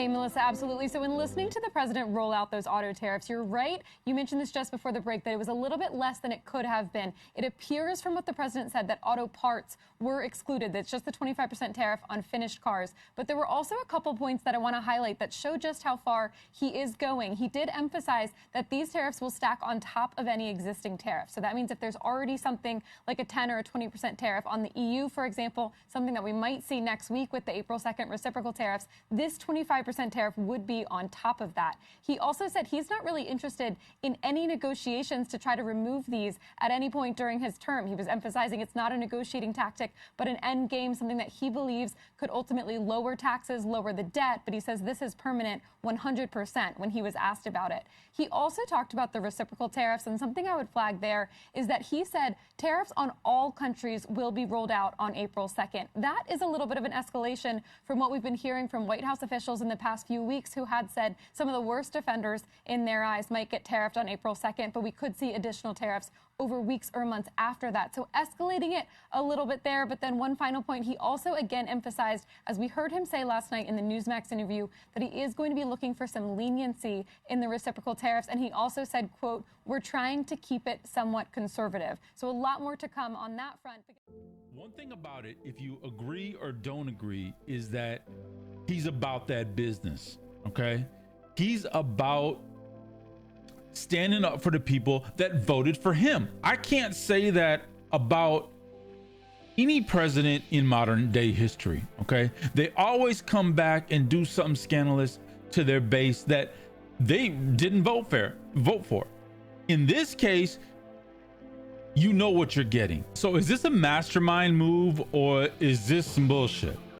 Hey, Melissa, absolutely. So in listening to the president roll out those auto tariffs, you're right. You mentioned this just before the break, that it was a little bit less than it could have been. It appears from what the president said that auto parts were excluded. That's just the 25% tariff on finished cars. But there were also a couple points that I want to highlight that show just how far he is going. He did emphasize that these tariffs will stack on top of any existing tariff. So that means if there's already something like a 10 or a 20% tariff on the EU, for example, something that we might see next week with the April 2nd reciprocal tariffs, this 25% tariff would be on top of that. He also said he's not really interested in any negotiations to try to remove these at any point during his term. He was emphasizing it's not a negotiating tactic, but an end game, something that he believes could ultimately lower taxes, lower the debt. But he says this is permanent 100% when he was asked about it. He also talked about the reciprocal tariffs, and something I would flag there is that he said tariffs on all countries will be rolled out on April 2nd. That is a little bit of an escalation from what we've been hearing from White House officials in the past few weeks, who had said some of the worst offenders in their eyes might get tariffed on April 2nd, but we could see additional tariffs over weeks or months after that. So escalating it a little bit there. But then one final point, he also again emphasized, as we heard him say last night in the Newsmax interview, that he is going to be looking for some leniency in the reciprocal tariffs. And he also said, quote, "We're trying to keep it somewhat conservative." So a lot more to come on that front. One thing about it, if you agree or don't agree, is that he's about that business, okay? He's about standing up for the people that voted for him. I can't say that about any president in modern day history, okay? They always come back and do something scandalous to their base that they didn't vote for. In this case, you know what you're getting. So is this a mastermind move or is this some bullshit?